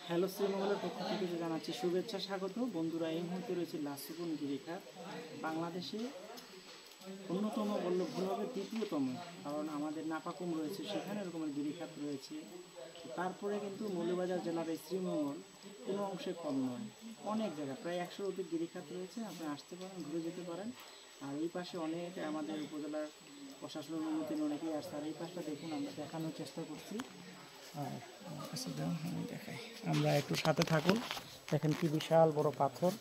Hello, শ্রীমঙ্গলের পক্ষ থেকে জানাচ্ছি শুভেচ্ছা, স্বাগত। বন্ধুরা, এই মুহূর্তে রয়েছে লাসুকুন গিরিখাত, বাংলাদেশে অন্যতম, বললে ভুল হবে, দ্বিতীয়তম। কারণ আমাদের নাপাকুম রয়েছে, সেখানে এরকমের গিরিখাত রয়েছে। তারপরে কিন্তু মৌলভীবাজার জেলার এই শ্রীমঙ্গল কোনো অংশে কম নয়, অনেক জায়গায় প্রায় 100-র অধিক গিরিখাত রয়েছে। আপনি আসতে পারেন, ঘুরে যেতে পারেন। আর এই পাশে অনেক আমাদের উপজেলার প্রশাসনের অনুমতি অনেকেই আসছে। আর এই পাশটা দেখুন, আমরা দেখানোর চেষ্টা করছি। আর আমার কাছে দাও, আমি দেখাই, আমরা একটু সাথে থাকুন। দেখেন কি বিশাল বড় পাথর,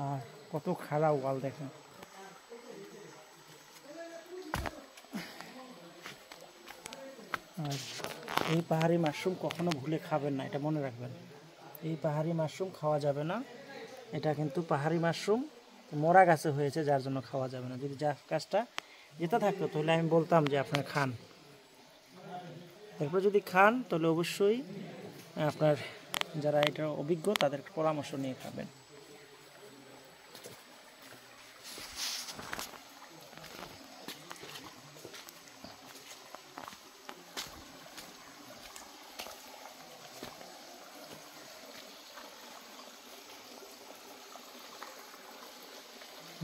আর কত খাড়া ওয়াল দেখেন। আর এই পাহাড়ি মাশরুম কখনো ভুলে খাবেন না, এটা মনে রাখবেন। এই পাহাড়ি মাশরুম খাওয়া যাবে না। এটা কিন্তু পাহাড়ি মাশরুম মরা গাছে হয়েছে, যার জন্য খাওয়া যাবে না। যদি গাছটা যেতে থাকতো তাহলে আমি বলতাম যে আপনারা খান। এরপর যদি খান তাহলে অবশ্যই আপনার যারা এটা অভিজ্ঞ তাদের পরামর্শ নিয়ে খাবেন।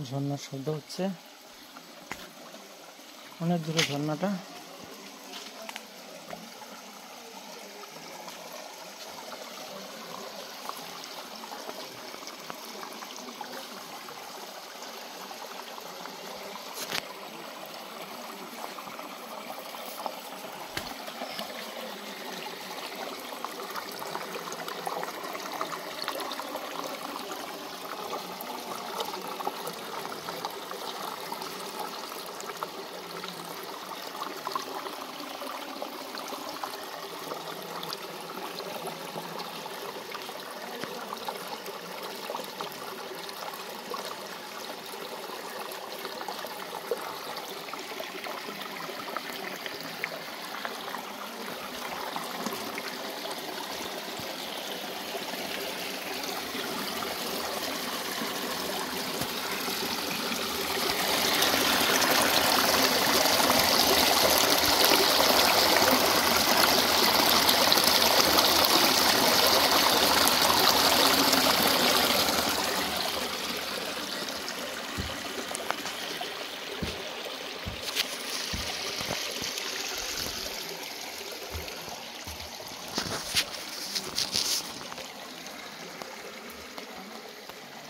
ঝর্ণার শব্দ হচ্ছে, অনেক দূরে ঝর্ণাটা।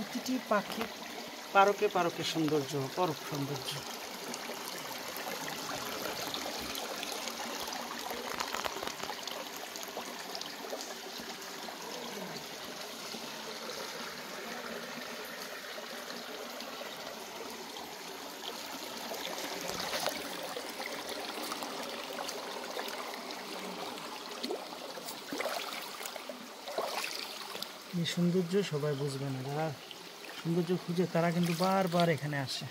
প্রতিটি পাখি পারকে পারকে সৌন্দর্য, অপরূপ সৌন্দর্য। এই সৌন্দর্য সবাই বুঝবে না, যারা সৌন্দর্য খুঁজে তারা কিন্তু বারবার এখানে আসে।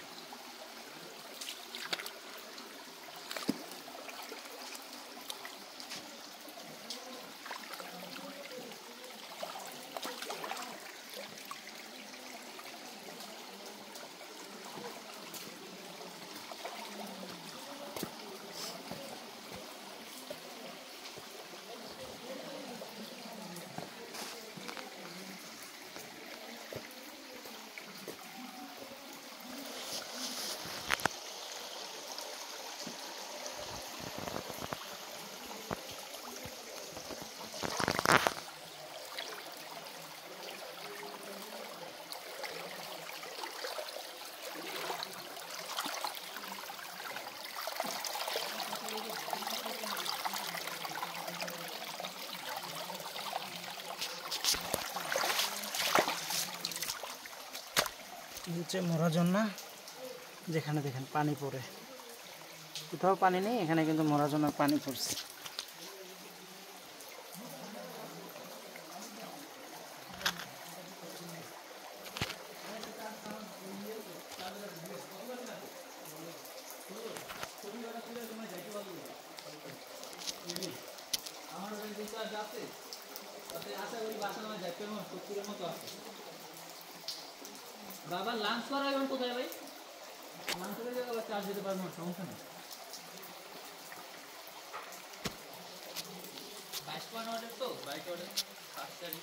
হচ্ছে মরা ঝর্ণা, যেখানে দেখেন পানি পড়ে। কোথাও পানি নেই, এখানে কিন্তু মরা ঝর্ণার পানি পড়ছে। বাবা লাঞ্চ করা এখন কোথায় ভাই? লাঞ্চ করে চার্জ দিতে পারবো না, সমস্যা নেই। 51 ওয়াটের তো 22 ওয়াটের ফাস্ট চার্জিং